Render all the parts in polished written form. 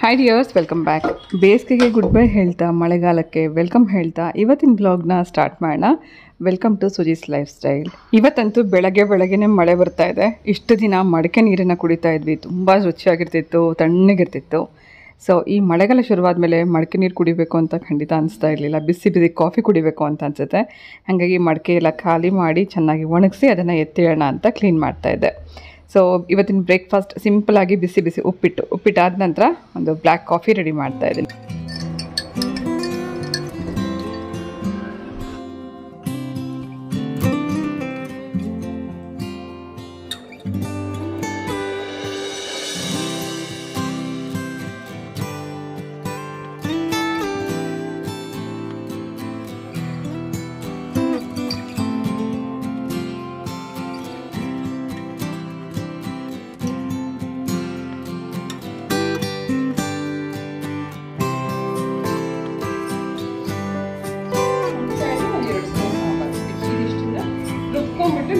Hi dears, welcome back. ಬೇಸಿಗೆಗೆ good bye ಹೇಳ್ತಾ ಮಳೆಗಾಲಕ್ಕೆ ವೆಲ್ಕಮ್ ಹೇಳ್ತಾ ಇವತ್ತಿನ ಬ್ಲಾಗ್ನ ಸ್ಟಾರ್ಟ್ ಮಾಡೋಣ. Welcome to Suji's lifestyle. ಇವತ್ತಂತೂ ಬೆಳಗ್ಗೆನೇ ಮಳೆ ಬರ್ತಾ ಇದೆ. ಇಷ್ಟು ದಿನ ಮಡಕೆ ನೀರನ್ನು ಕುಡಿತಾ ಇದ್ವಿ, ತುಂಬ ರುಚಿಯಾಗಿರ್ತಿತ್ತು, ತಣ್ಣಗಿರ್ತಿತ್ತು. ಸೊ ಈ ಮಳೆಗಾಲ ಶುರುವಾದ ಮೇಲೆ ಮಡಕೆ ನೀರು ಕುಡಿಬೇಕು ಅಂತ ಖಂಡಿತ ಅನಿಸ್ತಾ ಇರಲಿಲ್ಲ. ಬಿಸಿ ಬಿಸಿ ಕಾಫಿ ಕುಡಿಬೇಕು ಅಂತ ಅನಿಸುತ್ತೆ. ಹಾಗಾಗಿ ಮಡಕೆ ಎಲ್ಲ ಖಾಲಿ ಮಾಡಿ ಚೆನ್ನಾಗಿ ಒಣಗಿಸಿ ಅದನ್ನು ಎತ್ತಿಡೋಣ ಅಂತ ಕ್ಲೀನ್ ಮಾಡ್ತಾಯಿದ್ದೆ. ಸೊ ಇವತ್ತಿನ ಬ್ರೇಕ್ಫಾಸ್ಟ್ ಸಿಂಪಲಾಗಿ ಬಿಸಿ ಬಿಸಿ ಉಪ್ಪಿಟ್ಟಾದ ನಂತರ ಒಂದು ಬ್ಲ್ಯಾಕ್ ಕಾಫಿ ರೆಡಿ ಮಾಡ್ತಾ ಇದ್ದೀನಿ.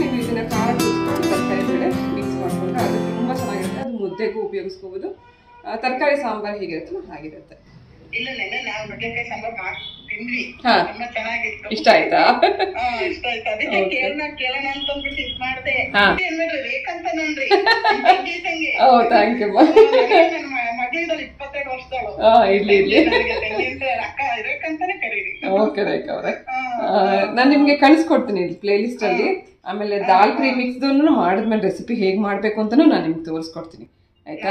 ನೀವು ಇದನ್ನ ಖಾರ ಕೂರಿಸ್ಕೊಂಡು ತರಕಾರಿ ಬೇಳೆ ಮಿಕ್ಸ್ ಮಾಡ್ಕೊಂಡ್ರೆ ಅದು ತುಂಬ ಚೆನ್ನಾಗಿರುತ್ತೆ. ಅದು ಮುದ್ದೆಗೂ ಉಪಯೋಗಿಸ್ಕೋಬಹುದು. ತರಕಾರಿ ಸಾಂಬಾರು ಹೇಗಿರುತ್ತೋ ಹಾಗಿರುತ್ತೆ. ಇಷ್ಟ ಆಯ್ತಾ? Thank you. ಇರ್ಲಿ ಇರ್ಲಿ. ಓಕೆ ರೇಖಾ ಅವರೇ, ನಾನು ನಿಮ್ಗೆ ಕಳಿಸ್ಕೊಡ್ತೀನಿ ಪ್ಲೇ ಲಿಸ್ಟ್ ಅಲ್ಲಿ. ಆಮೇಲೆ ದಾಲ್ ಪ್ರೀಮಿಕ್ಸ್ ಮಾಡಿದ್ಮೇಲೆ ರೆಸಿಪಿ ಹೇಗೆ ಮಾಡ್ಬೇಕು ಅಂತಾನು ನಾನು ನಿಮ್ಗೆ ತೋರಿಸ್ಕೊಡ್ತೀನಿ, ಆಯ್ತಾ?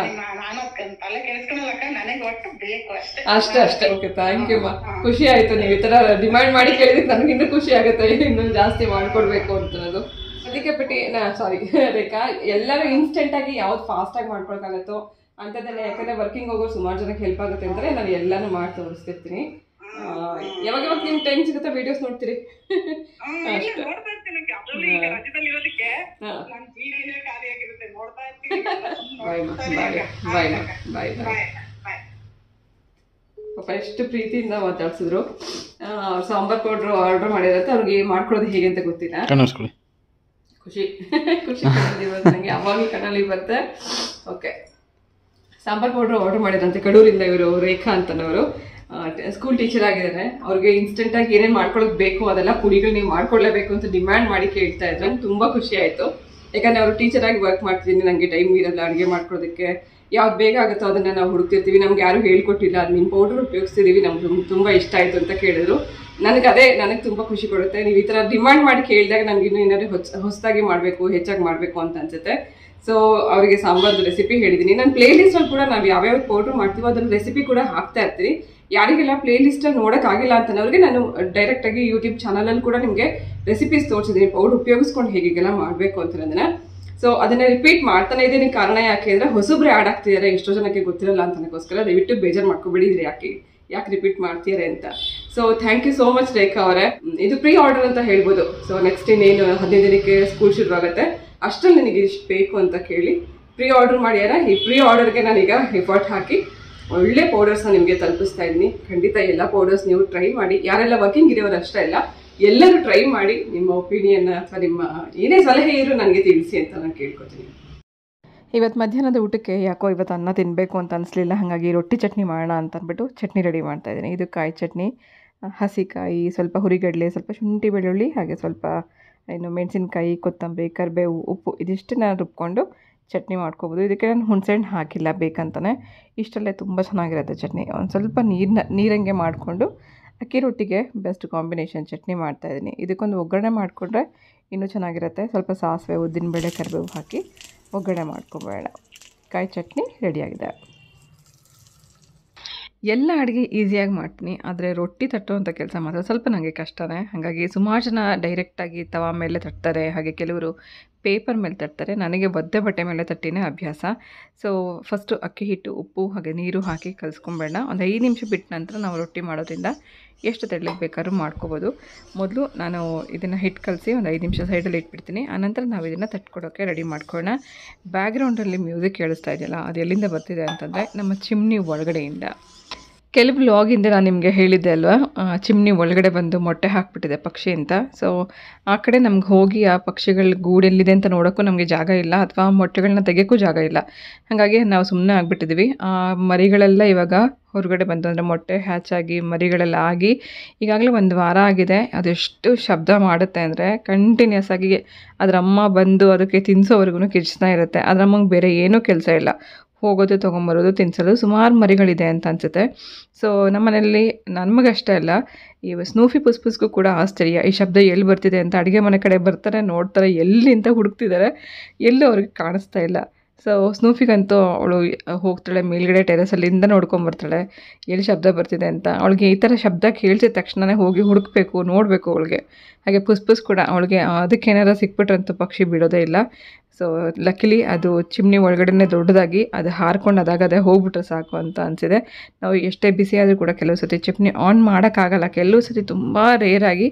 ಅಷ್ಟೇ. ಓಕೆ, ಥ್ಯಾಂಕ್ ಯು ಮಾ. ಖುಷಿ ಆಯ್ತು ನೀವು ಈ ತರ ಡಿಮ್ಯಾಂಡ್ ಮಾಡಿ ಕೇಳಿದಕ್ಕೆ. ನನಗೆ ಇನ್ನೂ ಖುಷಿ ಆಗುತ್ತೆ ಇನ್ನೂ ಜಾಸ್ತಿ ಮಾಡ್ಕೊಡ್ಬೇಕು ಅಂತನದು. ಅದಕ್ಕೆ ಸಾರಿ ರೇಖಾ, ಎಲ್ಲರೂ ಇನ್ಸ್ಟೆಂಟ್ ಆಗಿ ಯಾವ್ದು ಫಾಸ್ಟ್ ಆಗಿ ಮಾಡ್ಕೊಳಕ್ಕಾಗತ್ತೋ ಅಂತದೆಲ್ಲ, ಯಾಕಂದ್ರೆ ವರ್ಕಿಂಗ್ ಹೋಗೋರು ಸುಮಾರು ಜನಕ್ಕೆ ಹೆಲ್ಪ್ ಆಗುತ್ತೆ ಅಂದ್ರೆ ನಾನು ಎಲ್ಲಾನು ಮಾಡಿ ತೋರಿಸ್ತಿರ್ತೀನಿ. ಯಾವಾಗ ನಿಮ್ಗೆ ಟೈಮ್ ಸಿಗುತ್ತೆ ವಿಡಿಯೋಸ್ ನೋಡ್ತೀರಿ? ಪಾಪ ಎಷ್ಟು ಪ್ರೀತಿಯಿಂದ ಮಾತಾಡ್ಸಿದ್ರು. ಸಾಂಬಾರ್ ಪೌಡ್ರ್ ಆರ್ಡರ್ ಮಾಡಿರತ್ತೆ, ಅವ್ರಿಗೆ ಮಾಡ್ಕೊಳ್ಳೋದು ಹೇಗೆ ಅಂತ ಗೊತ್ತಿಲ್ಲ. ಖುಷಿ ನಂಗೆ ಯಾವಾಗಲೂ ಕಣ್ಣಲ್ಲಿ ಬರುತ್ತೆ. ಓಕೆ, ಸಾಂಬಾರ್ ಪೌಡ್ರ್ ಆರ್ಡರ್ ಮಾಡಿರಂತೆ ಕಡೂರಿಂದ. ಇವರು ರೇಖಾ ಅಂತನವರು ಸ್ಕೂಲ್ ಟೀಚರ್ ಆಗಿದ್ದಾರೆ. ಅವ್ರಿಗೆ ಇನ್ಸ್ಟೆಂಟ್ ಆಗಿ ಏನೇನು ಮಾಡ್ಕೊಳ್ಳೋಕೆ ಬೇಕು ಅದೆಲ್ಲ ಪುಡಿಗಳು ನೀವು ಮಾಡ್ಕೊಳ್ಳೇಬೇಕು ಅಂತ ಡಿಮ್ಯಾಂಡ್ ಮಾಡಿ ಕೇಳ್ತಾ ಇದ್ರು. ತುಂಬಾ ಖುಷಿ ಆಯ್ತು. ಯಾಕಂದ್ರೆ ಅವರು ಟೀಚರ್ ಆಗಿ ವರ್ಕ್ ಮಾಡ್ತಿದ್ದೀನಿ, ನನಗೆ ಟೈಮ್ ಇರಲ್ಲ ಅಡುಗೆ ಮಾಡ್ಕೊಳ್ಳೋದಕ್ಕೆ. ಯಾವ್ದು ಬೇಗ ಆಗುತ್ತೋ ಅದನ್ನ ನಾವು ಹುಡುಕ್ತಿರ್ತೀವಿ. ನಮ್ಗೆ ಯಾರು ಹೇಳ್ಕೊಟ್ಟಿಲ್ಲ, ಅದು ನಿಮ್ಮ ಪೌಡರ್ ಉಪಯೋಗಿಸ್ತಿದೀವಿ, ನಮ್ಗೆ ತುಂಬಾ ಇಷ್ಟ ಆಯ್ತು ಅಂತ ಕೇಳಿದ್ರು. ನನಗೆ ತುಂಬಾ ಖುಷಿ ಕೊಡುತ್ತೆ. ನೀವು ಈ ತರ ಡಿಮ್ಯಾಂಡ್ ಮಾಡಿ ಕೇಳಿದಾಗ ನಮ್ಗೆ ಇನ್ನೂ ಏನಾದ್ರು ಹೊಸದಾಗಿ ಮಾಡಬೇಕು, ಹೆಚ್ಚಾಗಿ ಮಾಡಬೇಕು ಅಂತ ಅನ್ಸುತ್ತೆ. ಸೊ ಅವರಿಗೆ ಸಾಂಬಾರ್ದು ರೆಸಿಪಿ ಹೇಳಿದ್ದೀನಿ. ನಾನು ಪ್ಲೇ ಲಿಸ್ಟ್ ಅಲ್ಲಿ ಕೂಡ ನಾವು ಯಾವ್ಯಾವ ಪೌಡರ್ ಮಾಡ್ತೀವೋ ಅದನ್ನ ರೆಸಿಪಿ ಕೂಡ ಹಾಕ್ತಾ ಇರ್ತೀನಿ. ಯಾರಿಗೆಲ್ಲ ಪ್ಲೇ ಲಿಸ್ಟ್ ಅಲ್ಲಿ ನೋಡೋಕ್ಕಾಗಿಲ್ಲ ಅಂತನವ್ರಿಗೆ ನಾನು ಡೈರೆಕ್ಟ್ ಆಗಿ ಯೂಟ್ಯೂಬ್ ಚಾನಲ್ ಅಲ್ಲಿ ಕೂಡ ನಿಮಗೆ ರೆಸಿಪೀಸ್ ತೋರಿಸಿದ್ದೀನಿ, ಪೌಡರ್ ಉಪಯೋಗಿಸ್ಕೊಂಡು ಹೇಗೆಲ್ಲ ಮಾಡಬೇಕು ಅಂತನದನ್ನ. ಸೊ ಅದನ್ನ ರಿಪೀಟ್ ಮಾಡ್ತಾನೆ ಇದ್ದೀನಿ. ಕಾರಣ ಯಾಕೆ ಅಂದ್ರೆ ಹೊಸಬ್ರು ಆ್ಯಡ್ ಆಗ್ತಿದ್ದಾರೆ, ಎಷ್ಟೋ ಜನಕ್ಕೆ ಗೊತ್ತಿರಲ್ಲ ಅಂತನಕ್ಕೋಸ್ಕರ. ದಯವಿಟ್ಟು ಬೇಜಾರು ಮಾಡ್ಕೊಬೇಡಿದ್ರಿ ಯಾಕೆ ರಿಪೀಟ್ ಮಾಡ್ತೀರಾ ಅಂತ. So thank you so much Rekha ಅವರೇ. ಇದು ಪ್ರೀ ಆರ್ಡರ್ ಅಂತ ಹೇಳ್ಬೋದು. ಸೊ ನೆಕ್ಸ್ಟ್ ಇನ್ನೇನು 15 ದಿನಕ್ಕೆ ಸ್ಕೂಲ್ ಶುರುವಾಗುತ್ತೆ, ಅಷ್ಟರಲ್ಲಿ ನನಗೆ ಇಷ್ಟು ಬೇಕು ಅಂತ ಕೇಳಿ ಪ್ರೀ ಆರ್ಡರ್ ಮಾಡ್ಯಾರ. ಈ ಪ್ರೀ ಆರ್ಡರ್ಗೆ ನಾನೀಗ ಎಫರ್ಟ್ ಹಾಕಿ ಒಳ್ಳೆ ಪೌಡರ್ಸ್ನ ನಿಮಗೆ ತಲುಪಿಸ್ತಾ ಇದ್ದೀನಿ. ಖಂಡಿತ ಎಲ್ಲ ಪೌಡರ್ಸ್ ನೀವು ಟ್ರೈ ಮಾಡಿ. ಯಾರೆಲ್ಲ ವರ್ಕಿಂಗ್ ಇರೋರು ಅಷ್ಟೇ ಅಲ್ಲ, ಎಲ್ಲರೂ ಟ್ರೈ ಮಾಡಿ ನಿಮ್ಮ ಒಪಿನಿಯನ್ ಅಥವಾ ನಿಮ್ಮ ಏನೇ ಸಲಹೆ ಇರೋ ನನಗೆ ತಿಳಿಸಿ ಅಂತ ನಾನು ಕೇಳ್ಕೊತೀನಿ. ಇವತ್ತು ಮಧ್ಯಾಹ್ನದ ಊಟಕ್ಕೆ ಯಾಕೋ ಇವತ್ತು ಅನ್ನ ತಿನ್ನಬೇಕು ಅಂತ ಅನಿಸ್ಲಿಲ್ಲ. ಹಾಗಾಗಿ ರೊಟ್ಟಿ ಚಟ್ನಿ ಮಾಡೋಣ ಅಂತ ಅಂದ್ಬಿಟ್ಟು ಚಟ್ನಿ ರೆಡಿ ಮಾಡ್ತಾಯಿದ್ದೀನಿ. ಇದು ಕಾಯಿ ಚಟ್ನಿ, ಹಸಿಕಾಯಿ, ಸ್ವಲ್ಪ ಹುರಿಗಡಲೆ, ಸ್ವಲ್ಪ ಶುಂಠಿ ಬೆಳ್ಳುಳ್ಳಿ, ಹಾಗೆ ಸ್ವಲ್ಪ ಮೆಣಸಿನ್ಕಾಯಿ, ಕೊತ್ತಂಬರಿ, ಕರಿಬೇವು, ಉಪ್ಪು, ಇದಿಷ್ಟನ್ನ ರುಬ್ಕೊಂಡು ಚಟ್ನಿ ಮಾಡ್ಕೋಬೋದು. ಇದಕ್ಕೆ ನಾನು ಹುಣಸೆಹಣ್ಣು ಹಾಕಿಲ್ಲ ಬೇಕಂತಾನೆ. ಇಷ್ಟಲ್ಲೇ ತುಂಬ ಚೆನ್ನಾಗಿರುತ್ತೆ ಚಟ್ನಿ. ಒಂದು ಸ್ವಲ್ಪ ನೀರಂಗೆ ಮಾಡಿಕೊಂಡು ಅಕ್ಕಿ ರೊಟ್ಟಿಗೆ ಬೆಸ್ಟ್ ಕಾಂಬಿನೇಷನ್ ಚಟ್ನಿ ಮಾಡ್ತಾಯಿದ್ದೀನಿ. ಇದಕ್ಕೊಂದು ಒಗ್ಗರಣೆ ಮಾಡಿಕೊಂಡ್ರೆ ಇನ್ನೂ ಚೆನ್ನಾಗಿರುತ್ತೆ. ಸ್ವಲ್ಪ ಸಾಸಿವೆ, ಉದ್ದಿನಬೇಳೆ, ಕರಿಬೇವು ಹಾಕಿ ಒಗ್ಗರಣೆ ಮಾಡ್ಕೊಬೇಡ. ಕಾಯಿ ಚಟ್ನಿ ರೆಡಿಯಾಗಿದೆ. ಎಲ್ಲ ಅಡುಗೆ ಈಸಿಯಾಗಿ ಮಾಡ್ತೀನಿ, ಆದರೆ ರೊಟ್ಟಿ ತಟ್ಟುವಂಥ ಕೆಲಸ ಮಾತ್ರ ಸ್ವಲ್ಪ ನನಗೆ ಕಷ್ಟನೇ. ಹಾಗಾಗಿ ಸುಮಾರು ಜನ ಡೈರೆಕ್ಟಾಗಿ ತವಾ ಮೇಲೆ ತಟ್ತಾರೆ, ಹಾಗೆ ಕೆಲವರು ಪೇಪರ್ ಮೇಲೆ ತಟ್ತಾರೆ. ನನಗೆ ಒದ್ದೆ ಬಟ್ಟೆ ಮೇಲೆ ತಟ್ಟಿನೇ ಅಭ್ಯಾಸ. ಸೊ ಫಸ್ಟು ಅಕ್ಕಿ ಹಿಟ್ಟು, ಉಪ್ಪು ಹಾಗೆ ನೀರು ಹಾಕಿ ಕಲಿಸ್ಕೊಂಬೇಡ. ಒಂದು 5 ನಿಮಿಷ ಬಿಟ್ಟ ನಂತರ ನಾವು ರೊಟ್ಟಿ ಮಾಡೋದ್ರಿಂದ ಎಷ್ಟು ತೆಳ್ಳಗೆ ಬೇಕಾದ್ರೂ ಮಾಡ್ಕೋಬೋದು. ಮೊದಲು ನಾನು ಇದನ್ನು ಹಿಟ್ಟು ಕಲಸಿ ಒಂದು 5 ನಿಮಿಷ ಸೈಡಲ್ಲಿ ಇಟ್ಬಿಡ್ತೀನಿ. ಆನಂತರ ನಾವು ಇದನ್ನು ತಟ್ಕೊಡೋಕ್ಕೆ ರೆಡಿ ಮಾಡ್ಕೊಳ್ಳೋಣ. ಬ್ಯಾಕ್ಗ್ರೌಂಡಲ್ಲಿ ಮ್ಯೂಸಿಕ್ ಕೇಳಿಸ್ತಾ ಇದೆಯಲ್ಲ, ಅದು ಎಲ್ಲಿಂದ ಬರ್ತಿದೆ ಅಂತಂದರೆ ನಮ್ಮ ಚಿಮ್ನಿ ಒಳಗಡೆಯಿಂದ. ಕೆಲವು ವ್ಲಾಗಿಂದ ನಾನು ನಿಮಗೆ ಹೇಳಿದ್ದೆ ಅಲ್ವಾ, ಚಿಮ್ನಿ ಒಳಗಡೆ ಬಂದು ಮೊಟ್ಟೆ ಹಾಕ್ಬಿಟ್ಟಿದೆ ಪಕ್ಷಿ ಅಂತ. ಸೊ ಆ ಕಡೆ ನಮ್ಗೆ ಹೋಗಿ ಆ ಪಕ್ಷಿಗಳ ಗೂಡೆಲ್ಲಿದೆ ಅಂತ ನೋಡೋಕ್ಕೂ ನಮಗೆ ಜಾಗ ಇಲ್ಲ, ಅಥವಾ ಮೊಟ್ಟೆಗಳನ್ನ ತೆಗೆಯೋಕ್ಕೂ ಜಾಗ ಇಲ್ಲ. ಹಾಗಾಗಿ ನಾವು ಸುಮ್ಮನೆ ಆಗಿಬಿಟ್ಟಿದ್ವಿ. ಆ ಮರಿಗಳೆಲ್ಲ ಇವಾಗ ಹೊರಗಡೆ ಬಂದು, ಅಂದರೆ ಮೊಟ್ಟೆ ಹ್ಯಾಚ್ ಆಗಿ ಮರಿಗಳೆಲ್ಲ ಆಗಿ ಈಗಾಗಲೇ 1 ವಾರ ಆಗಿದೆ. ಅದೆಷ್ಟು ಶಬ್ದ ಮಾಡುತ್ತೆ ಅಂದರೆ ಕಂಟಿನ್ಯೂಸ್ ಆಗಿ ಅದರ ಅಮ್ಮ ಬಂದು ಅದಕ್ಕೆ ತಿನ್ನಿಸೋವರೆಗೂ ಕಿರ್ಚ್ತಾ ಇರುತ್ತೆ. ಅದರ ಅಮ್ಮಂಗೆ ಬೇರೆ ಏನೂ ಕೆಲಸ ಇಲ್ಲ, ಹೋಗೋದು, ತೊಗೊಂಬರೋದು, ತಿನ್ನಿಸೋದು. ಸುಮಾರು ಮರಿಗಳಿದೆ ಅಂತ ಅನಿಸುತ್ತೆ. ಸೊ ನಮ್ಮನೇಲಿ ನಮಗಷ್ಟೇ ಅಲ್ಲ, ಈ ಸ್ನೂಫಿ ಪುಸ್ಪುಸ್ಗೂ ಕೂಡ ಆಶ್ಚರ್ಯ, ಈ ಶಬ್ದ ಎಲ್ಲಿ ಬರ್ತಿದೆ ಅಂತ. ಅಡುಗೆ ಮನೆ ಕಡೆ ಬರ್ತಾರೆ, ನೋಡ್ತಾರೆ, ಎಲ್ಲಿ ಅಂತ ಹುಡುಕ್ತಿದ್ದಾರೆ, ಎಲ್ಲೂ ಅವ್ರಿಗೆ ಕಾಣಿಸ್ತಾ ಇಲ್ಲ. ಸೊ ಸ್ನೂಫಿಗಂತೂ ಅವಳು ಹೋಗ್ತಾಳೆ ಮೇಲ್ಗಡೆ ಟೆರೆಸಲ್ಲಿಂದ ನೋಡ್ಕೊಂಬರ್ತಾಳೆ ಎಲ್ಲಿ ಶಬ್ದ ಬರ್ತಿದೆ ಅಂತ. ಅವಳಿಗೆ ಈ ಥರ ಶಬ್ದ ಕೇಳಿಸಿದ ತಕ್ಷಣವೇ ಹೋಗಿ ಹುಡುಕಬೇಕು, ನೋಡಬೇಕು ಅವಳಿಗೆ. ಹಾಗೆ ಪುಸ್ಪುಸ್ ಕೂಡ ಅವಳಿಗೆ ಅದಕ್ಕೇನಾರು ಸಿಕ್ಬಿಟ್ರಂತೂ ಪಕ್ಷಿ ಬಿಡೋದೇ ಇಲ್ಲ. ಸೊ ಲಕ್ಕಿಲಿ ಅದು ಚಿಮ್ನಿ ಒಳಗಡೆ ದೊಡ್ಡದಾಗಿ ಅದು ಹಾರ್ಕೊಂಡು ಅದಾಗದೇ ಹೋಗ್ಬಿಟ್ರೆ ಸಾಕು ಅಂತ ಅನಿಸಿದೆ. ನಾವು ಎಷ್ಟೇ ಬಿಸಿ ಆದರೂ ಕೂಡ ಕೆಲವು ಸತಿ ಚಿಮ್ನಿ ಆನ್ ಮಾಡೋಕ್ಕಾಗಲ್ಲ. ಕೆಲವು ಸತಿ ತುಂಬ ರೇರಾಗಿ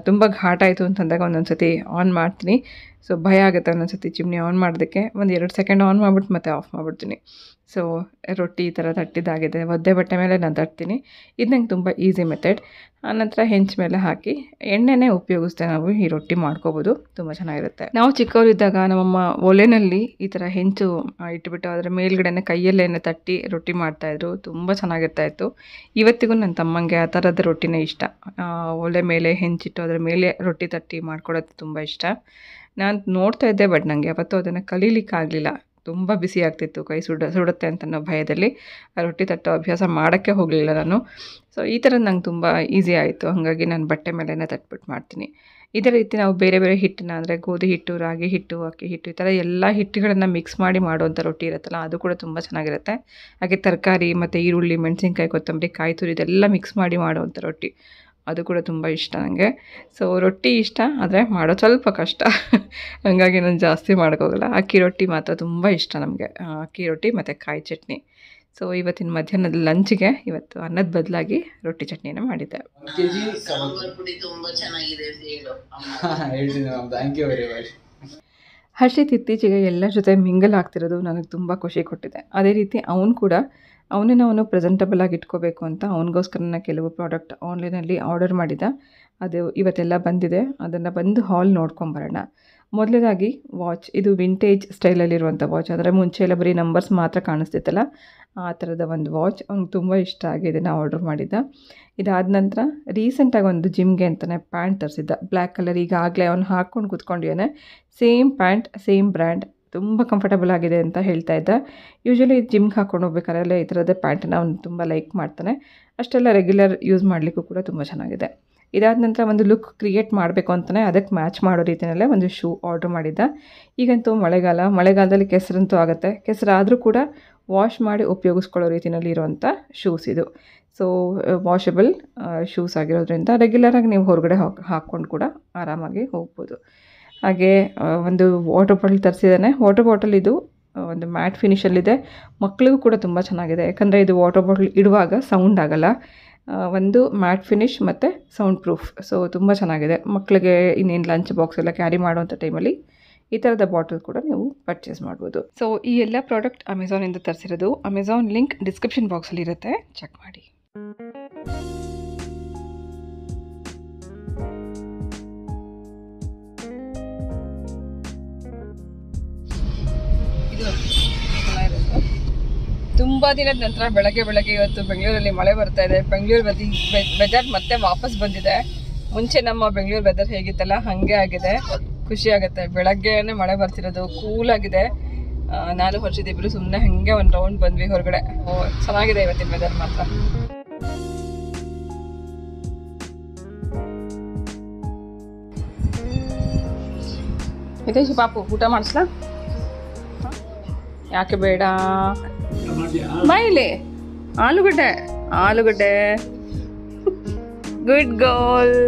ತುಂಬ ಘಾಟ ಆಯಿತು ಅಂತಂದಾಗ ಒಂದೊಂದು ಸತಿ ಆನ್ ಮಾಡ್ತೀನಿ. ಸೊ ಭಯ ಆಗುತ್ತೆ ಒಂದೊಂದು ಸತಿ ಚಿಮ್ನಿ ಆನ್ ಮಾಡೋದಕ್ಕೆ. 1-2 ಸೆಕೆಂಡ್ ಆನ್ ಮಾಡಿಬಿಟ್ಟು ಮತ್ತೆ ಆಫ್ ಮಾಡಿಬಿಡ್ತೀನಿ. ಸೊ ರೊಟ್ಟಿ ಈ ಥರ ತಟ್ಟಿದ್ದಾಗಿದೆ. ಒದ್ದೆ ಬಟ್ಟೆ ಮೇಲೆ ನಾನು ತಟ್ತೀನಿ. ಇದು ನಂಗೆ ತುಂಬ ಈಸಿ ಮೆಥಡ್. ಆನಂತರ ಹೆಂಚು ಮೇಲೆ ಹಾಕಿ ಎಣ್ಣೆನೇ ಉಪಯೋಗಿಸ್ತೇವೆ ನಾವು ಈ ರೊಟ್ಟಿ ಮಾಡ್ಕೋಬೋದು, ತುಂಬ ಚೆನ್ನಾಗಿರುತ್ತೆ. ನಾವು ಚಿಕ್ಕವರಿದ್ದಾಗ ನಮ್ಮಮ್ಮ ಒಲೆಯಲ್ಲಿ ಈ ಥರ ಹೆಂಚು ಇಟ್ಬಿಟ್ಟು ಅದರ ಮೇಲ್ಗಡೆನೇ ಕೈಯಲ್ಲೇ ತಟ್ಟಿ ರೊಟ್ಟಿ ಮಾಡ್ತಾಯಿದ್ರು, ತುಂಬ ಚೆನ್ನಾಗಿರ್ತಾಯಿತ್ತು. ಇವತ್ತಿಗೂ ನನ್ನ ತಮ್ಮಂಗೆ ಆ ಥರದ ರೊಟ್ಟಿನೇ ಇಷ್ಟ. ಒಲೆ ಮೇಲೆ ಹೆಂಚಿಟ್ಟು ಅದರ ಮೇಲೆ ರೊಟ್ಟಿ ತಟ್ಟಿ ಮಾಡ್ಕೊಡೋದು ತುಂಬ ಇಷ್ಟ. ನಾನು ನೋಡ್ತಾ ಇದ್ದೆ, ಬಟ್ ನನಗೆ ಯಾವತ್ತೂ ಅದನ್ನು ಕಲೀಲಿಕ್ಕಾಗಲಿಲ್ಲ. ತುಂಬ ಬಿಸಿ ಆಗ್ತಿತ್ತು, ಕೈ ಸುಡುತ್ತೆ ಅಂತ ಅನ್ನೋ ಭಯದಲ್ಲಿ ಆ ರೊಟ್ಟಿ ತಟ್ಟೋ ಅಭ್ಯಾಸ ಮಾಡೋಕ್ಕೆ ಹೋಗಲಿಲ್ಲ ನಾನು. ಸೊ ಈ ಥರ ನಂಗೆ ತುಂಬ ಈಸಿ ಆಯಿತು. ಹಾಗಾಗಿ ನಾನು ಬಟ್ಟೆ ಮೇಲೇ ತಟ್ಬಿಟ್ಟು ಮಾಡ್ತೀನಿ. ಇದೇ ರೀತಿ ನಾವು ಬೇರೆ ಬೇರೆ ಹಿಟ್ಟನ್ನ, ಅಂದರೆ ಗೋಧಿ ಹಿಟ್ಟು, ರಾಗಿ ಹಿಟ್ಟು, ಅಕ್ಕಿ ಹಿಟ್ಟು, ಈ ಥರ ಎಲ್ಲ ಹಿಟ್ಟುಗಳನ್ನು ಮಿಕ್ಸ್ ಮಾಡಿ ಮಾಡುವಂಥ ರೊಟ್ಟಿ ಇರುತ್ತಲ್ಲ, ಅದು ಕೂಡ ತುಂಬ ಚೆನ್ನಾಗಿರುತ್ತೆ. ಹಾಗೆ ತರಕಾರಿ ಮತ್ತು ಈರುಳ್ಳಿ, ಮೆಣಸಿನ್ಕಾಯಿ, ಕೊತ್ತಂಬರಿ, ಕಾಯಿ ತುರಿ ಇದೆಲ್ಲ ಮಿಕ್ಸ್ ಮಾಡಿ ಮಾಡುವಂಥ ರೊಟ್ಟಿ, ಅದು ಕೂಡ ತುಂಬ ಇಷ್ಟ ನನಗೆ. ಸೊ ರೊಟ್ಟಿ ಇಷ್ಟ, ಆದರೆ ಮಾಡೋದು ಸ್ವಲ್ಪ ಕಷ್ಟ. ಹಾಗಾಗಿ ನಾನು ಜಾಸ್ತಿ ಮಾಡೋಕ್ಕೋಗಲ್ಲ. ಅಕ್ಕಿ ರೊಟ್ಟಿ ಮಾತ್ರ ತುಂಬ ಇಷ್ಟ ನಮಗೆ, ಅಕ್ಕಿ ರೊಟ್ಟಿ ಮತ್ತು ಕಾಯಿ ಚಟ್ನಿ. ಸೊ ಇವತ್ತಿನ ಮಧ್ಯಾಹ್ನದ ಲಂಚ್ಗೆ ಇವತ್ತು ಅನ್ನದ ಬದಲಾಗಿ ರೊಟ್ಟಿ ಚಟ್ನಿನ ಮಾಡಿದ್ದೆ. ಹರ್ಷಿತ್ ಇತ್ತೀಚೆಗೆ ಎಲ್ಲರ ಜೊತೆ ಮಿಂಗಲ್ ಆಗ್ತಿರೋದು ನನಗೆ ತುಂಬ ಖುಷಿ ಕೊಟ್ಟಿದೆ. ಅದೇ ರೀತಿ ಅವನು ಪ್ರೆಸೆಂಟಬಲ್ ಆಗಿ ಇಟ್ಕೋಬೇಕು ಅಂತ ಅವನಿಗೋಸ್ಕರನ ಕೆಲವು ಪ್ರಾಡಕ್ಟ್ ಆನ್ಲೈನಲ್ಲಿ ಆರ್ಡರ್ ಮಾಡಿದ. ಅದು ಇವತ್ತೆಲ್ಲ ಬಂದಿದೆ. ಅದನ್ನು ಬಂದು ಹಾಲ್ ನೋಡ್ಕೊಂಬರೋಣ. ಮೊದಲನೇದಾಗಿ ವಾಚ್. ಇದು ವಿಂಟೇಜ್ ಸ್ಟೈಲಲ್ಲಿರುವಂಥ ವಾಚ್. ಅಂದರೆ ಮುಂಚೆ ಎಲ್ಲ ಬರೀ ನಂಬರ್ಸ್ ಮಾತ್ರ ಕಾಣಿಸ್ತಿತ್ತಲ್ಲ, ಆ ಥರದ ಒಂದು ವಾಚ್ ಅವ್ನಿಗೆ ತುಂಬ ಇಷ್ಟ ಆಗಿ ಇದನ್ನು ಆರ್ಡರ್ ಮಾಡಿದ್ದ. ಇದಾದ ನಂತರ ರೀಸೆಂಟಾಗಿ ಒಂದು ಜಿಮ್ಗೆ ಅಂತಲೇ ಪ್ಯಾಂಟ್ ತರಿಸಿದ್ದ, ಬ್ಲ್ಯಾಕ್ ಕಲರ್. ಈಗಾಗಲೇ ಅವ್ನು ಹಾಕ್ಕೊಂಡು ಕೂತ್ಕೊಂಡಿದ್ದಾನೆ. ಸೇಮ್ ಪ್ಯಾಂಟ್, ಸೇಮ್ ಬ್ರ್ಯಾಂಡ್, ತುಂಬ ಕಂಫರ್ಟಬಲ್ ಆಗಿದೆ ಅಂತ ಹೇಳ್ತಾ ಇದ್ದ. ಯೂಶ್ವಲಿ ಜಿಮ್ಗೆ ಹಾಕ್ಕೊಂಡು ಹೋಗ್ಬೇಕಾದ್ರೆ ಈ ಥರದ್ದೇ ಪ್ಯಾಂಟನ್ನು ಅವ್ನು ತುಂಬ ಲೈಕ್ ಮಾಡ್ತಾನೆ. ಅಷ್ಟೆಲ್ಲ ರೆಗ್ಯುಲರ್ ಯೂಸ್ ಮಾಡಲಿಕ್ಕೂ ಕೂಡ ತುಂಬ ಚೆನ್ನಾಗಿದೆ. ಇದಾದ ನಂತರ ಒಂದು ಲುಕ್ ಕ್ರಿಯೇಟ್ ಮಾಡಬೇಕು ಅಂತಲೇ ಅದಕ್ಕೆ ಮ್ಯಾಚ್ ಮಾಡೋ ರೀತಿಯಲ್ಲೇ ಒಂದು ಶೂ ಆರ್ಡ್ರ್ ಮಾಡಿದ್ದ. ಈಗಂತೂ ಮಳೆಗಾಲದಲ್ಲಿ ಕೆಸರಂತೂ ಆಗುತ್ತೆ. ಕೆಸರಾದರೂ ಕೂಡ ವಾಶ್ ಮಾಡಿ ಉಪಯೋಗಿಸ್ಕೊಳ್ಳೋ ರೀತಿಯಲ್ಲಿ ಇರುವಂಥ ಶೂಸ್ ಇದು. ಸೊ ವಾಷಬಲ್ ಶೂಸ್ ಆಗಿರೋದ್ರಿಂದ ರೆಗ್ಯುಲರಾಗಿ ನೀವು ಹೊರಗಡೆ ಹಾಕ್ಕೊಂಡು ಕೂಡ ಆರಾಮಾಗಿ ಹೋಗ್ಬೋದು. ಹಾಗೆ ಒಂದು ವಾಟರ್ ಬಾಟಲ್ ತರಿಸಿದ್ದಾನೆ. ವಾಟರ್ ಬಾಟಲ್ ಇದು ಒಂದು ಮ್ಯಾಟ್ ಫಿನಿಷಲ್ಲಿದೆ. ಮಕ್ಕಳಿಗೂ ಕೂಡ ತುಂಬ ಚೆನ್ನಾಗಿದೆ, ಯಾಕಂದರೆ ಇದು ವಾಟರ್ ಬಾಟಲ್ ಇಡುವಾಗ ಸೌಂಡ್ ಆಗೋಲ್ಲ. ಒಂದು ಮ್ಯಾಟ್ ಫಿನಿಷ್ ಮತ್ತು ಸೌಂಡ್ ಪ್ರೂಫ್. ಸೊ ತುಂಬ ಚೆನ್ನಾಗಿದೆ. ಮಕ್ಕಳಿಗೆ ಇನ್ನೇನು ಲಂಚ್ ಬಾಕ್ಸ್ ಎಲ್ಲ ಕ್ಯಾರಿ ಮಾಡುವಂಥ ಟೈಮಲ್ಲಿ ಈ ಥರದ ಬಾಟಲ್ ಕೂಡ ನೀವು ಪರ್ಚೇಸ್ ಮಾಡ್ಬೋದು. ಸೊ ಈ ಎಲ್ಲ ಪ್ರಾಡಕ್ಟ್ ಅಮೆಝಾನಿಂದ ತರಿಸಿರೋದು. ಅಮೆಝಾನ್ ಲಿಂಕ್ ಡಿಸ್ಕ್ರಿಪ್ಷನ್ ಬಾಕ್ಸಲ್ಲಿ ಇರುತ್ತೆ, ಚೆಕ್ ಮಾಡಿ. ತುಂಬ ದಿನದ ನಂತರ ಬೆಳಗ್ಗೆ ಇವತ್ತು ಬೆಂಗಳೂರಲ್ಲಿ ಮಳೆ ಬರ್ತಾ ಇದೆ. ಬೆಂಗಳೂರು ವೆದರ್ ಮತ್ತೆ ವಾಪಸ್ ಬಂದಿದೆ. ಮುಂಚೆ ನಮ್ಮ ಬೆಂಗಳೂರು ವೆದರ್ ಹೇಗಿತ್ತಲ್ಲ ಹಾಗೆ ಆಗಿದೆ. ಖುಷಿ ಆಗುತ್ತೆ. ಬೆಳಗ್ಗೆನೇ ಮಳೆ ಬರ್ತಿರೋದು, ಕೂಲಾಗಿದೆ. ನಾನು ಹೊರಚಿದ್ದಿಬ್ರು ಸುಮ್ಮನೆ ಹಾಗೆ ಒಂದು ರೌಂಡ್ ಬಂದ್ವಿ ಹೊರಗಡೆ. ಚೆನ್ನಾಗಿದೆ ಇವತ್ತಿನ ವೆದರ್ ಮಾತ್ರ. ಹಿತೇಶ್ ಪಾಪು ಊಟ ಮಾಡಿಸ್ಲಾ? ಯಾಕೆ ಬೇಡ? ಬಾಯಿಲೆ ಆಲೂಗಡ್ಡೆ ಆಲೂಗಡ್ಡೆ ಗುಡ್ ಗರ್ಲ್.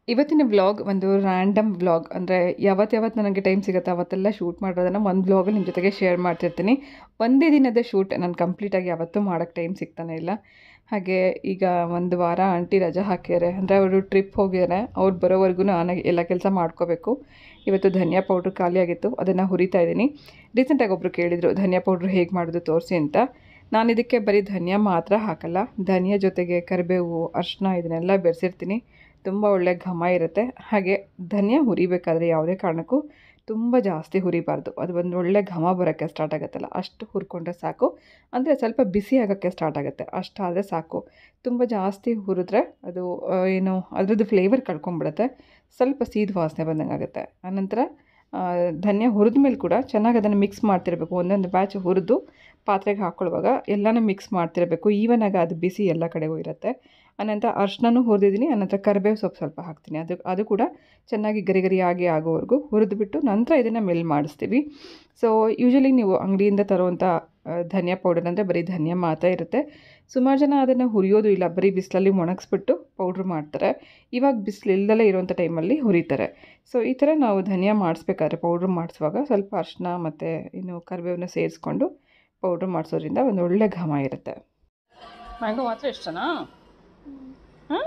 ಇವತ್ತಿನ ವ್ಲಾಗ್ ಒಂದು ರ್ಯಾಂಡಮ್ ವ್ಲಾಗ್, ಅಂದರೆ ಯಾವತ್ತು ನನಗೆ ಟೈಮ್ ಸಿಗುತ್ತೆ ಅವತ್ತೆಲ್ಲ ಶೂಟ್ ಮಾಡೋದನ್ನು ಒಂದು ವ್ಲಾಗಲ್ಲಿ ನಿಮ್ಮ ಜೊತೆಗೆ ಶೇರ್ ಮಾಡ್ತಿರ್ತೀನಿ. ಒಂದೇ ದಿನದ ಶೂಟ್ ನಾನು ಕಂಪ್ಲೀಟಾಗಿ ಯಾವತ್ತೂ ಮಾಡೋಕ್ಕೆ ಟೈಮ್ ಸಿಗ್ತಾನೆ ಇಲ್ಲ. ಹಾಗೆ ಈಗ ಒಂದು ವಾರ ಆಂಟಿ ರಜೆ ಹಾಕಿದ್ದಾರೆ, ಅಂದರೆ ಅವರು ಟ್ರಿಪ್ ಹೋಗಿದ್ದಾರೆ. ಅವ್ರು ಬರೋವರೆಗೂ ನಾನು ಎಲ್ಲ ಕೆಲಸ ಮಾಡ್ಕೋಬೇಕು. ಇವತ್ತು ಧನಿಯಾ ಪೌಡ್ರ್ ಖಾಲಿಯಾಗಿತ್ತು, ಅದನ್ನು ಹುರಿತಾ ಇದ್ದೀನಿ. ರೀಸೆಂಟಾಗಿ ಒಬ್ಬರು ಕೇಳಿದರು ಧನಿಯಾ ಪೌಡ್ರ್ ಹೇಗೆ ಮಾಡೋದು ತೋರಿಸಿ ಅಂತ. ನಾನು ಇದಕ್ಕೆ ಬರೀ ಧನಿಯಾ ಮಾತ್ರ ಹಾಕಲ್ಲ, ಧನಿಯಾ ಜೊತೆಗೆ ಕರಿಬೇವು, ಅರಿಶಿನ ಇದನ್ನೆಲ್ಲ ಬೆರೆಸಿರ್ತೀನಿ. ತುಂಬ ಒಳ್ಳೆ ಘಮ ಇರುತ್ತೆ. ಹಾಗೆ ಧನಿಯಾ ಹುರಿಬೇಕಾದ್ರೆ ಯಾವುದೇ ಕಾರಣಕ್ಕೂ ತುಂಬ ಜಾಸ್ತಿ ಹುರಿಬಾರ್ದು. ಅದು ಒಂದು ಒಳ್ಳೆ ಘಮ ಬರೋಕ್ಕೆ ಸ್ಟಾರ್ಟ್ ಆಗುತ್ತಲ್ಲ, ಅಷ್ಟು ಹುರ್ಕೊಂಡ್ರೆ ಸಾಕು. ಅಂದರೆ ಸ್ವಲ್ಪ ಬಿಸಿ ಆಗೋಕ್ಕೆ ಸ್ಟಾರ್ಟ್ ಆಗುತ್ತೆ, ಅಷ್ಟಾದರೆ ಸಾಕು. ತುಂಬ ಜಾಸ್ತಿ ಹುರಿದ್ರೆ ಅದು ಏನು ಅದರದ್ದು ಫ್ಲೇವರ್ ಕಳ್ಕೊಂಬಿಡುತ್ತೆ, ಸ್ವಲ್ಪ ಸೀದ ವಾಸನೆ ಬಂದಂಗೆ ಆಗುತ್ತೆ. ಆನಂತರ ಧನಿಯಾ ಹುರಿದ ಮೇಲೆ ಕೂಡ ಚೆನ್ನಾಗಿ ಅದನ್ನು ಮಿಕ್ಸ್ ಮಾಡ್ತಿರಬೇಕು. ಒಂದೊಂದು ಬ್ಯಾಚ್ ಹುರಿದು ಪಾತ್ರೆಗೆ ಹಾಕ್ಕೊಳ್ಳುವಾಗ ಎಲ್ಲನೂ ಮಿಕ್ಸ್ ಮಾಡ್ತಿರಬೇಕು, ಈವನಾಗಿ ಅದು ಬಿಸಿ ಎಲ್ಲ ಕಡೆಗೂ ಇರುತ್ತೆ. ಆನಂತರ ಅರಿಶಿನೂ ಹುರಿದಿದ್ದೀನಿ, ಆನಂತರ ಕರಿಬೇವು ಸ್ವಲ್ಪ ಹಾಕ್ತೀನಿ. ಅದು ಕೂಡ ಚೆನ್ನಾಗಿ ಗರಿ ಆಗೋವರೆಗೂ ಹುರಿದ್ಬಿಟ್ಟು ನಂತರ ಇದನ್ನು ಮೆಲ್ ಮಾಡಿಸ್ತೀವಿ. ಸೊ ಯೂಶಲಿ ನೀವು ಅಂಗಡಿಯಿಂದ ತರುವಂಥ ಧನಿಯಾ ಪೌಡರ್ ಅಂದರೆ ಬರೀ ಧನಿಯಾ ಮಾತ್ರ ಇರುತ್ತೆ. ಸುಮಾರು ಜನ ಅದನ್ನು ಹುರಿಯೋದು ಇಲ್ಲ, ಬರೀ ಬಿಸಿಲಲ್ಲಿ ಒಣಗಿಸ್ಬಿಟ್ಟು ಪೌಡ್ರ್ ಮಾಡ್ತಾರೆ. ಇವಾಗ ಬಿಸಿಲು ಇಲ್ಲದಲ್ಲೇ ಇರುವಂಥ ಟೈಮಲ್ಲಿ ಹುರಿತಾರೆ. ಸೊ ಈ ಥರ ನಾವು ಧನಿಯಾ ಮಾಡಿಸ್ಬೇಕಾದ್ರೆ ಪೌಡ್ರ್ ಮಾಡಿಸುವಾಗ ಸ್ವಲ್ಪ ಅರಿಶಿನ ಮತ್ತು ಇನ್ನು ಕರಿಬೇವನ್ನ ಸೇರಿಸ್ಕೊಂಡು ಪೌಡ್ರ್ ಮಾಡಿಸೋದ್ರಿಂದ ಒಂದು ಒಳ್ಳೆ ಘಮ ಇರುತ್ತೆ. ಮ್ಯಾಂಗೋ ಮಾತ್ರ ಇಷ್ಟನಾ? ಹಾಂ,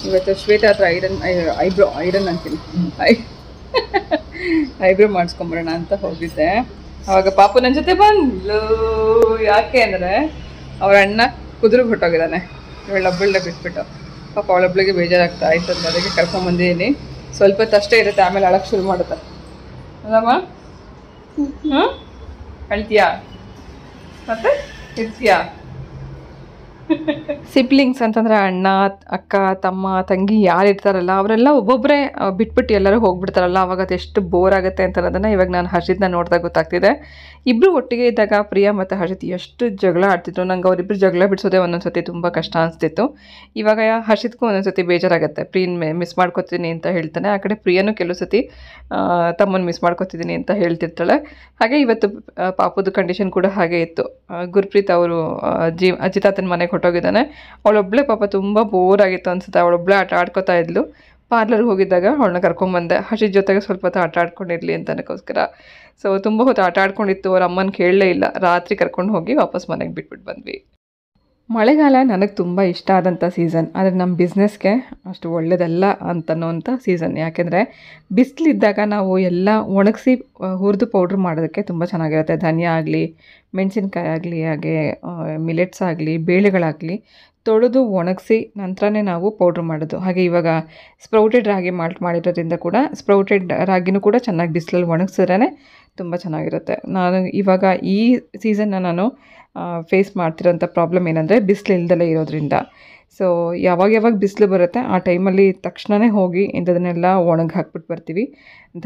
ಇವತ್ತು ಶ್ವೇತಾ ಹತ್ರ ಐರನ್ ಅಂತೀನಿ ಐಬ್ರೋ ಮಾಡಿಸ್ಕೊಂಬರೋಣ ಅಂತ ಹೋಗಿದ್ದೆ. ಅವಾಗ ಪಾಪು ನನ್ನ ಜೊತೆ ಬಂದ್ಲು. ಯಾಕೆ ಅಂದರೆ ಅವ್ರ ಅಣ್ಣ ಕುದುರೆಗೆ ಹೊಟ್ಟೋಗಿದ್ದಾನೆ, ಇವಳೊಬ್ಬಳನ್ನ ಬಿಟ್ಬಿಟ್ಟು. ಪಾಪ ಅವಳೊಬ್ಬಳಿಗೆ ಬೇಜಾರಾಗ್ತಾ ಆಯ್ತು ಅಂತ ಅದಕ್ಕೆ ಕರ್ಕೊಂಬಂದಿದ್ದೀನಿ. ಸ್ವಲ್ಪ ಹೊತ್ತು ಅಷ್ಟೇ ಇರುತ್ತೆ, ಆಮೇಲೆ ಅಳಕ್ಕೆ ಶುರು ಮಾಡುತ್ತೆ ಅಲ್ಲಮ್ಮ. ಹಾಂ, ಅಳ್ತೀಯಾ ಮತ್ತೆ ಇರ್ತೀಯಾ? ಸಿಬ್ಲಿಂಗ್ಸ್ ಅಂತಂದರೆ ಅಣ್ಣ, ಅಕ್ಕ, ತಮ್ಮ, ತಂಗಿ ಯಾರು ಇರ್ತಾರಲ್ಲ ಅವರೆಲ್ಲ ಒಬ್ಬೊಬ್ಬರೇ ಬಿಟ್ಬಿಟ್ಟು ಎಲ್ಲರೂ ಹೋಗ್ಬಿಡ್ತಾರಲ್ಲ, ಅವಾಗ ಅದು ಎಷ್ಟು ಬೋರ್ ಆಗುತ್ತೆ ಅಂತ ಅನ್ನೋದನ್ನು ಇವಾಗ ನಾನು ಹರ್ಷಿತ್ನ ನೋಡಿದಾಗ ಗೊತ್ತಾಗ್ತಿದೆ. ಇಬ್ಬರು ಒಟ್ಟಿಗೆ ಇದ್ದಾಗ ಪ್ರಿಯಾ ಮತ್ತು ಹರ್ಷಿತ್ ಎಷ್ಟು ಜಗಳ ಆಡ್ತಿದ್ರು. ನಂಗೆ ಅವರಿಬ್ಬರು ಜಗಳ ಬಿಡಿಸೋದೇ ಒಂದೊಂದು ಸತಿ ತುಂಬ ಕಷ್ಟ ಅನಿಸ್ತಿತ್ತು. ಇವಾಗ ಹರ್ಷಿತ್ಗೂ ಒಂದೊಂದು ಸತಿ ಬೇಜಾರಾಗುತ್ತೆ, ಪ್ರಿಯನ್ ಮಿಸ್ ಮಾಡ್ಕೊತೀನಿ ಅಂತ ಹೇಳ್ತಾನೆ. ಆ ಕಡೆ ಪ್ರಿಯಾನು ಕೆಲವು ಸತಿ ತಮ್ಮನ್ನು ಮಿಸ್ ಮಾಡ್ಕೊತಿದ್ದೀನಿ ಅಂತ ಹೇಳ್ತಿರ್ತಾಳೆ. ಹಾಗೆ ಇವತ್ತು ಪಾಪುದು ಕಂಡೀಷನ್ ಕೂಡ ಹಾಗೆ ಇತ್ತು. ಗುರ್ಪ್ರೀತ್ ಅವರು ಅಜ್ಜಿ ತಾತನ ಮನೆಗೆ ಹೊಟ್ಟೋಗಿದ್ದಾನೆ. ಅವಳೊಬ್ಬಳೇ ಪಾಪ ತುಂಬ ಬೋರ್ ಆಗಿತ್ತು ಅನ್ಸುತ್ತೆ, ಅವಳೊಬ್ಬಳೇ ಆಟ ಆಡ್ಕೊತಾ ಇದ್ಲು. ಪಾರ್ಲರ್ಗೆ ಹೋಗಿದ್ದಾಗ ಅವಳನ್ನ ಕರ್ಕೊಂಬಂದೆ, ಹರ್ಷಿತ್ ಜೊತೆಗೆ ಸ್ವಲ್ಪ ಹೊತ್ತು ಆಟ ಆಡ್ಕೊಂಡಿರಲಿ ಅಂತನಕ್ಕೋಸ್ಕರ. ಸೊ ತುಂಬ ಹೊತ್ತು ಆಟ ಆಡ್ಕೊಂಡಿತ್ತು, ಅವ್ರ ಅಮ್ಮನ ಕೇಳಲೇ ಇಲ್ಲ. ರಾತ್ರಿ ಕರ್ಕೊಂಡು ಹೋಗಿ ವಾಪಸ್ ಮನೆಗೆ ಬಿಟ್ಬಿಟ್ಟು ಬಂದ್ವಿ. ಮಳೆಗಾಲ ನನಗೆ ತುಂಬ ಇಷ್ಟ ಆದಂಥ ಸೀಸನ್, ಆದರೆ ನಮ್ಮ ಬಿಸ್ನೆಸ್ಗೆ ಅಷ್ಟು ಒಳ್ಳೆಯದಲ್ಲ ಅಂತನ್ನೋಂಥ ಸೀಸನ್. ಯಾಕೆಂದರೆ ಬಿಸಿಲಿದ್ದಾಗ ನಾವು ಎಲ್ಲ ಒಣಗಿಸಿ ಹುರಿದು ಪೌಡ್ರ್ ಮಾಡೋದಕ್ಕೆ ತುಂಬ ಚೆನ್ನಾಗಿರುತ್ತೆ. ಧನಿಯಾ ಆಗಲಿ, ಮೆಣಸಿನ್ಕಾಯಿ ಆಗಲಿ, ಹಾಗೆ ಮಿಲೆಟ್ಸ್ ಆಗಲಿ, ಬೇಳೆಗಳಾಗಲಿ ತೊಳೆದು ಒಣಗಿಸಿ ನಂತರನೇ ನಾವು ಪೌಡ್ರ್ ಮಾಡೋದು. ಹಾಗೆ ಇವಾಗ ಸ್ಪ್ರೌಟೆಡ್ ರಾಗಿ ಮಾಲ್ಟ್ ಮಾಡಿರೋದ್ರಿಂದ ಕೂಡ ಸ್ಪ್ರೌಟೆಡ್ ರಾಗಿನೂ ಕೂಡ ಚೆನ್ನಾಗಿ ಬಿಸಿಲಲ್ಲಿ ಒಣಗಿಸಿದ್ರೇ ತುಂಬ ಚೆನ್ನಾಗಿರುತ್ತೆ. ನಾನು ಇವಾಗ ಈ ಸೀಸನ್ನ ನಾನು ಫೇಸ್ ಮಾಡ್ತಿರೋಂಥ ಪ್ರಾಬ್ಲಮ್ ಏನಂದರೆ ಬಿಸಿಲು ಇಲ್ದಲೇ ಇರೋದ್ರಿಂದ. ಸೊ ಯಾವಾಗ ಬಿಸಿಲು ಬರುತ್ತೆ ಆ ಟೈಮಲ್ಲಿ ತಕ್ಷಣವೇ ಹೋಗಿ ಇಂಥದನ್ನೆಲ್ಲ ಒಣಗಿ ಹಾಕ್ಬಿಟ್ಟು ಬರ್ತೀವಿ.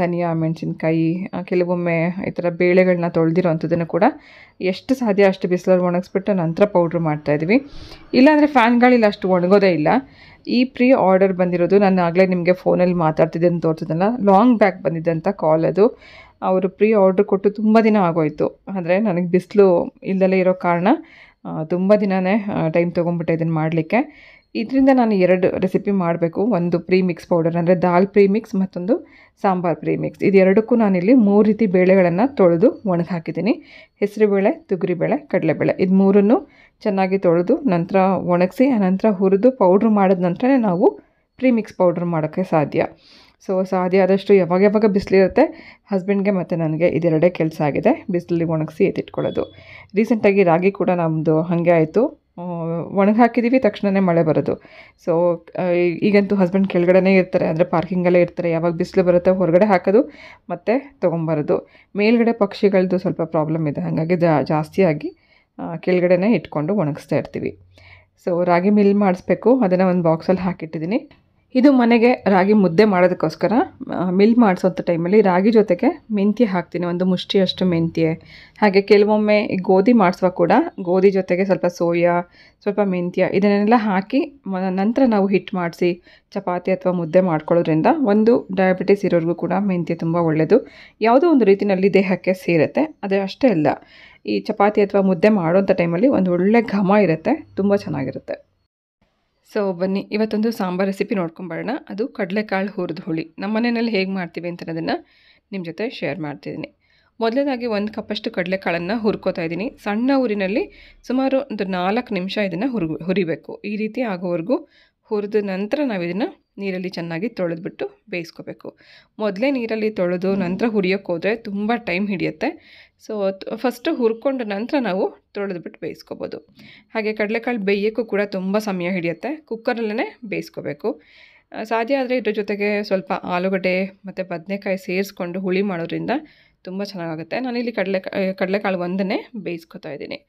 ಧನಿಯಾ, ಮೆಣಸಿನ್ಕಾಯಿ, ಕೆಲವೊಮ್ಮೆ ಈ ಥರ ಬೇಳೆಗಳನ್ನ ತೊಳೆದಿರೋ ಅಂಥದ್ದನ್ನು ಕೂಡ ಎಷ್ಟು ಸಾಧ್ಯ ಅಷ್ಟು ಬಿಸಿಲಲ್ಲಿ ಒಣಗಿಸ್ಬಿಟ್ಟು ನಂತರ ಪೌಡ್ರ್ ಮಾಡ್ತಾಯಿದ್ವಿ. ಇಲ್ಲಾಂದರೆ ಫ್ಯಾನ್ಗಳಿಲ್ಲ, ಅಷ್ಟು ಒಣಗೋದೇ ಇಲ್ಲ. ಈ ಪ್ರೀ ಆರ್ಡರ್ ಬಂದಿರೋದು, ನಾನು ಆಗಲೇ ನಿಮಗೆ ಫೋನಲ್ಲಿ ಮಾತಾಡ್ತಿದ್ದೆ ಅಂತ ತೋರಿಸಿದ್ನಲ್ಲ, ಲಾಂಗ್ ಬ್ಯಾಕ್ ಬಂದಿದ್ದಂಥ ಕಾಲ್ ಅದು. ಅವರು ಪ್ರೀ ಆರ್ಡ್ರ್ ಕೊಟ್ಟು ತುಂಬ ದಿನ ಆಗೋಯಿತು. ಆದರೆ ನನಗೆ ಬಿಸಿಲು ಇಲ್ಲದಲೇ ಇರೋ ಕಾರಣ ತುಂಬ ದಿನವೇ ಟೈಮ್ ತೊಗೊಂಡ್ಬಿಟ್ಟೆ ಇದನ್ನು ಮಾಡಲಿಕ್ಕೆ. ಇದರಿಂದ ನಾನು 2 ರೆಸಿಪಿ ಮಾಡಬೇಕು. ಒಂದು ಪ್ರೀಮಿಕ್ಸ್ ಪೌಡರ್ ಅಂದರೆ ದಾಲ್ ಪ್ರೀಮಿಕ್ಸ್, ಮತ್ತೊಂದು ಸಾಂಬಾರ್ ಪ್ರೀಮಿಕ್ಸ್. ಇದೆರಡಕ್ಕೂ ನಾನಿಲ್ಲಿ 3 ರೀತಿ ಬೇಳೆಗಳನ್ನು ತೊಳೆದು ಒಣಗಿ ಹಾಕಿದ್ದೀನಿ. ಹೆಸರುಬೇಳೆ, ತೊಗರಿಬೇಳೆ, ಕಡಲೆಬೇಳೆ, ಇದು 3ನ್ನು ಚೆನ್ನಾಗಿ ತೊಳೆದು ನಂತರ ಒಣಗಿಸಿ ಆನಂತರ ಹುರಿದು ಪೌಡ್ರ್ ಮಾಡಿದ ನಂತರ ನಾವು ಪ್ರೀಮಿಕ್ಸ್ ಪೌಡ್ರ್ ಮಾಡೋಕ್ಕೆ ಸಾಧ್ಯ. ಸೊ ಸಾಧ್ಯ ಆದಷ್ಟು ಯಾವಾಗ ಬಿಸಿಲಿರುತ್ತೆ ಹಸ್ಬೆಂಡ್ಗೆ ಮತ್ತು ನನಗೆ ಇದೆರಡೇ ಕೆಲಸ ಆಗಿದೆ, ಬಿಸಿಲಲ್ಲಿ ಒಣಗಿಸಿ ಎತ್ತಿಟ್ಕೊಳ್ಳೋದು. ರೀಸೆಂಟಾಗಿ ರಾಗಿ ಕೂಡ ನಮ್ಮದು ಹಾಗೆ ಆಯಿತು, ಒಣಗಿ ಹಾಕಿದ್ದೀವಿ, ತಕ್ಷಣವೇ ಮಳೆ ಬರೋದು. ಸೊ ಈಗಂತೂ ಹಸ್ಬೆಂಡ್ ಕೆಳಗಡೆನೇ ಇರ್ತಾರೆ, ಅಂದರೆ ಪಾರ್ಕಿಂಗಲ್ಲೇ ಇರ್ತಾರೆ. ಯಾವಾಗ ಬಿಸಿಲು ಬರುತ್ತೆ ಹೊರಗಡೆ ಹಾಕೋದು ಮತ್ತು ತೊಗೊಂಬರೋದು. ಮೇಲ್ಗಡೆ ಪಕ್ಷಿಗಳದ್ದು ಸ್ವಲ್ಪ ಪ್ರಾಬ್ಲಮ್ ಇದೆ, ಹಾಗಾಗಿ ಜಾಸ್ತಿಯಾಗಿ ಕೆಳಗಡೆನೇ ಇಟ್ಕೊಂಡು ಒಣಗಿಸ್ತಾ ಇರ್ತೀವಿ. ಸೊ ರಾಗಿ ಮಿಲ್ ಮಾಡಿಸ್ಬೇಕು, ಅದನ್ನು ಒಂದು ಬಾಕ್ಸಲ್ಲಿ ಹಾಕಿಟ್ಟಿದ್ದೀನಿ. ಇದು ಮನೆಗೆ ರಾಗಿ ಮುದ್ದೆ ಮಾಡೋದಕ್ಕೋಸ್ಕರ ಮಿಲ್ ಮಾಡಿಸೋಂಥ ಟೈಮಲ್ಲಿ ರಾಗಿ ಜೊತೆಗೆ ಮೆಂತ್ಯ ಹಾಕ್ತೀನಿ, ಒಂದು ಮುಷ್ಟಿಯಷ್ಟು ಮೆಂತ್ಯ. ಹಾಗೆ ಕೆಲವೊಮ್ಮೆ ಗೋಧಿ ಮಾಡಿಸುವಾಗ ಕೂಡ ಗೋಧಿ ಜೊತೆಗೆ ಸ್ವಲ್ಪ ಸೋಯಾ, ಸ್ವಲ್ಪ ಮೆಂತ್ಯ ಇದನ್ನೆಲ್ಲ ಹಾಕಿ ನಂತರ ನಾವು ಹಿಟ್ಟು ಮಾಡಿಸಿ ಚಪಾತಿ ಅಥವಾ ಮುದ್ದೆ ಮಾಡ್ಕೊಳ್ಳೋದ್ರಿಂದ ಒಂದು ಡಯಾಬಿಟಿಸ್ ಇರೋರಿಗೂ ಕೂಡ ಮೆಂತ್ಯ ತುಂಬ ಒಳ್ಳೆಯದು. ಯಾವುದೋ ಒಂದು ರೀತಿಯಲ್ಲಿ ದೇಹಕ್ಕೆ ಸೇರುತ್ತೆ. ಅದೇ ಅಷ್ಟೇ ಅಲ್ಲ, ಈ ಚಪಾತಿ ಅಥವಾ ಮುದ್ದೆ ಮಾಡೋಂಥ ಟೈಮಲ್ಲಿ ಒಂದು ಒಳ್ಳೆ ಘಮ ಇರುತ್ತೆ, ತುಂಬ ಚೆನ್ನಾಗಿರುತ್ತೆ. ಸೊ ಬನ್ನಿ ಇವತ್ತೊಂದು ಸಾಂಬಾರು ರೆಸಿಪಿ ನೋಡ್ಕೊಂಬರೋಣ. ಅದು ಕಡಲೆಕಾಳು ಹುರಿದ ಹುಳಿ. ನಮ್ಮ ಮನೆಯಲ್ಲಿ ಹೇಗೆ ಮಾಡ್ತೀವಿ ಅಂತ ಅನ್ನೋದನ್ನು ನಿಮ್ಮ ಜೊತೆ ಶೇರ್ ಮಾಡ್ತಿದ್ದೀನಿ. ಮೊದಲನೇದಾಗಿ 1 ಕಪ್ಪಷ್ಟು ಕಡಲೆಕಾಳನ್ನು ಹುರ್ಕೋತಾ ಇದ್ದೀನಿ. ಸಣ್ಣ ಊರಿನಲ್ಲಿ ಸುಮಾರು ಒಂದು 4 ನಿಮಿಷ ಇದನ್ನು ಹುರಿಬೇಕು. ಈ ರೀತಿ ಆಗೋವರೆಗೂ ಹುರಿದ ನಂತರ ನಾವು ಇದನ್ನು ನೀರಲ್ಲಿ ಚೆನ್ನಾಗಿ ತೊಳೆದ್ಬಿಟ್ಟು ಬೇಯಿಸ್ಕೋಬೇಕು. ಮೊದಲೇ ನೀರಲ್ಲಿ ತೊಳೆದು ನಂತರ ಹುರಿಯೋಕ್ಕೆ ಹೋದರೆ ತುಂಬ ಟೈಮ್ ಹಿಡಿಯುತ್ತೆ. ಸೊ ಫಸ್ಟು ಹುರ್ಕೊಂಡು ನಂತರ ನಾವು ತೊಳೆದ್ಬಿಟ್ಟು ಬೇಯಿಸ್ಕೋಬೋದು. ಹಾಗೆ ಕಡಲೆಕಾಳು ಬೇಯೋಕ್ಕೂ ಕೂಡ ತುಂಬ ಸಮಯ ಹಿಡಿಯುತ್ತೆ. ಕುಕ್ಕರಲ್ಲೇ ಬೇಯಿಸ್ಕೋಬೇಕು. ಸಾಧ್ಯ ಆದರೆ ಇದ್ರ ಜೊತೆಗೆ ಸ್ವಲ್ಪ ಆಲೂಗಡ್ಡೆ ಮತ್ತು ಬದನೆಕಾಯಿ ಸೇರಿಸ್ಕೊಂಡು ಹುಳಿ ಮಾಡೋದ್ರಿಂದ ತುಂಬ ಚೆನ್ನಾಗಾಗುತ್ತೆ. ನಾನಿಲ್ಲಿ ಕಡಲೆಕಾಳು ಒಂದನ್ನೇ ಬೇಯಿಸ್ಕೊತಾ ಇದ್ದೀನಿ.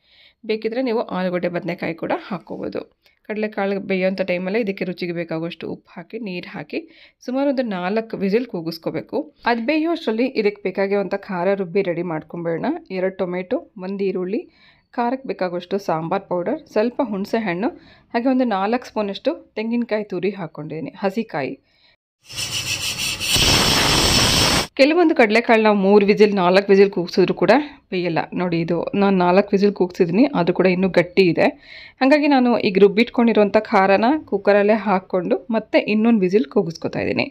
ಬೇಕಿದ್ದರೆ ನೀವು ಆಲೂಗಡ್ಡೆ ಬದನೆಕಾಯಿ ಕೂಡ ಹಾಕ್ಕೋಬೋದು. ಕಡಲೆಕಾಳು ಬೇಯೋಂಥ ಟೈಮಲ್ಲೇ ಇದಕ್ಕೆ ರುಚಿಗೆ ಬೇಕಾಗುವಷ್ಟು ಉಪ್ಪು ಹಾಕಿ ನೀರು ಹಾಕಿ ಸುಮಾರು ಒಂದು 4 ವಿಸಿಲ್ ಕೂಗಿಸ್ಕೋಬೇಕು. ಅದು ಬೇಯೋ ಅಷ್ಟರಲ್ಲಿ ಇದಕ್ಕೆ ಬೇಕಾಗಿರುವಂಥ ಖಾರ ರುಬ್ಬಿ ರೆಡಿ ಮಾಡ್ಕೊಂಬೇಡ. 2 ಟೊಮೆಟೊ, 1 ಈರುಳ್ಳಿ, ಖಾರಕ್ಕೆ ಬೇಕಾಗುವಷ್ಟು ಸಾಂಬಾರು ಪೌಡರ್, ಸ್ವಲ್ಪ ಹುಣಸೆ ಹಣ್ಣು, ಹಾಗೆ ಒಂದು 4 ಸ್ಪೂನಷ್ಟು ತೆಂಗಿನಕಾಯಿ ತುರಿ ಹಾಕ್ಕೊಂಡಿದ್ದೀನಿ, ಹಸಿಕಾಯಿ. ಕೆಲವೊಂದು ಕಡಲೆಕಾಳು ನಾವು 3 ವಿಸಿಲ್ 4 ವಿಸಿಲ್ ಕೂಗಿಸಿದ್ರು ಕೂಡ ಬೇಯಲ್ಲ. ನೋಡಿ, ಇದು ನಾನು 4 ವಿಸಿಲ್ ಕೂಗಿಸಿದ್ದೀನಿ, ಅದು ಕೂಡ ಇನ್ನೂ ಗಟ್ಟಿ ಇದೆ. ಹಾಗಾಗಿ ನಾನು ಈಗ ರುಬ್ಬಿಟ್ಕೊಂಡಿರೋಂಥ ಖಾರನ ಕುಕ್ಕರಲ್ಲೇ ಹಾಕ್ಕೊಂಡು ಮತ್ತೆ ಇನ್ನೊಂದು ವಿಸಿಲ್ ಕೂಗಿಸ್ಕೊತಾ ಇದ್ದೀನಿ.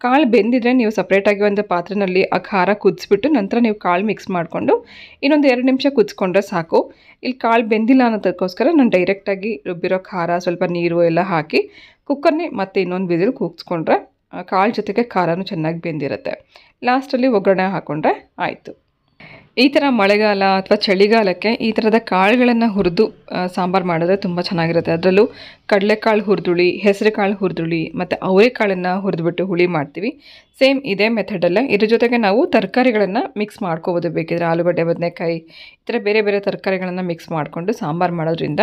ಕಾಳು ಬೆಂದಿದ್ರೆ ನೀವು ಸಪ್ರೇಟಾಗಿ ಒಂದು ಪಾತ್ರೆಯಲ್ಲಿ ಆ ಖಾರ ಕುದಿಸ್ಬಿಟ್ಟು ನಂತರ ನೀವು ಕಾಳು ಮಿಕ್ಸ್ ಮಾಡಿಕೊಂಡು ಇನ್ನೊಂದು 2 ನಿಮಿಷ ಕುದಿಸ್ಕೊಂಡ್ರೆ ಸಾಕು. ಇಲ್ಲಿ ಕಾಳು ಬೆಂದಿಲ್ಲ ಅನ್ನೋದಕ್ಕೋಸ್ಕರ ನಾನು ಡೈರೆಕ್ಟಾಗಿ ರುಬ್ಬಿರೋ ಖಾರ, ಸ್ವಲ್ಪ ನೀರು ಎಲ್ಲ ಹಾಕಿ ಕುಕ್ಕರ್ನೇ ಮತ್ತೆ ಇನ್ನೊಂದು ವಿಸಿಲ್ ಕೂಗಿಸ್ಕೊಂಡ್ರೆ ಕಾಳು ಜೊತೆಗೆ ಖಾರನೂ ಚೆನ್ನಾಗಿ ಬೆಂದಿರುತ್ತೆ. ಲಾಸ್ಟಲ್ಲಿ ಒಗ್ಗರಣೆ ಹಾಕ್ಕೊಂಡ್ರೆ ಆಯಿತು. ಈ ಥರ ಮಳೆಗಾಲ ಅಥವಾ ಚಳಿಗಾಲಕ್ಕೆ ಈ ಥರದ ಕಾಳುಗಳನ್ನು ಹುರಿದು ಸಾಂಬಾರು ಮಾಡಿದ್ರೆ ತುಂಬ ಚೆನ್ನಾಗಿರುತ್ತೆ. ಅದರಲ್ಲೂ ಕಡಲೆಕಾಳು ಹುರಿದುಳಿ, ಹೆಸರು ಕಾಳು ಹುರಿದುಳಿ ಮತ್ತು ಅವರೆಕಾಳನ್ನು ಹುರಿದ್ಬಿಟ್ಟು ಹುಳಿ ಮಾಡ್ತೀವಿ. ಸೇಮ್ ಇದೇ ಮೆಥಡಲ್ಲೇ ಇದ್ರ ಜೊತೆಗೆ ನಾವು ತರಕಾರಿಗಳನ್ನು ಮಿಕ್ಸ್ ಮಾಡ್ಕೋಬೋದು. ಬೇಕಿದ್ರೆ ಆಲೂಗಡ್ಡೆ, ಬದನೆಕಾಯಿ ಈ ಥರ ಬೇರೆ ಬೇರೆ ತರಕಾರಿಗಳನ್ನು ಮಿಕ್ಸ್ ಮಾಡಿಕೊಂಡು ಸಾಂಬಾರು ಮಾಡೋದ್ರಿಂದ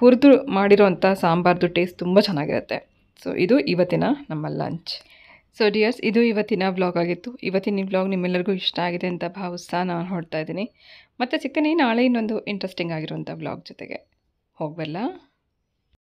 ಹುರಿದು ಮಾಡಿರೋಂಥ ಸಾಂಬಾರ್ದು ಟೇಸ್ಟ್ ತುಂಬ ಚೆನ್ನಾಗಿರುತ್ತೆ. ಸೊ ಇದು ಇವತ್ತಿನ ನಮ್ಮ ಲಂಚ್. ಸೊ ಡಿಯರ್ಸ್, ಇದು ಇವತ್ತಿನ ವ್ಲಾಗ್ ಆಗಿತ್ತು. ಇವತ್ತಿನ ವ್ಲಾಗ್ ನಿಮ್ಮೆಲ್ಲರಿಗೂ ಇಷ್ಟ ಆಗಿದೆ ಅಂತ ಭಾವಿಸ್ತಾ ನಾನು ಹೊರಡ್ತಾ ಇದ್ದೀನಿ. ಮತ್ತೆ ಸಿಗ್ತೀನಿ ನಾಳೆ ಇನ್ನೊಂದು ಇಂಟ್ರೆಸ್ಟಿಂಗ್ ಆಗಿರುವಂಥ ವ್ಲಾಗ್ ಜೊತೆಗೆ. ಹೋಗಬಲ್ಲ.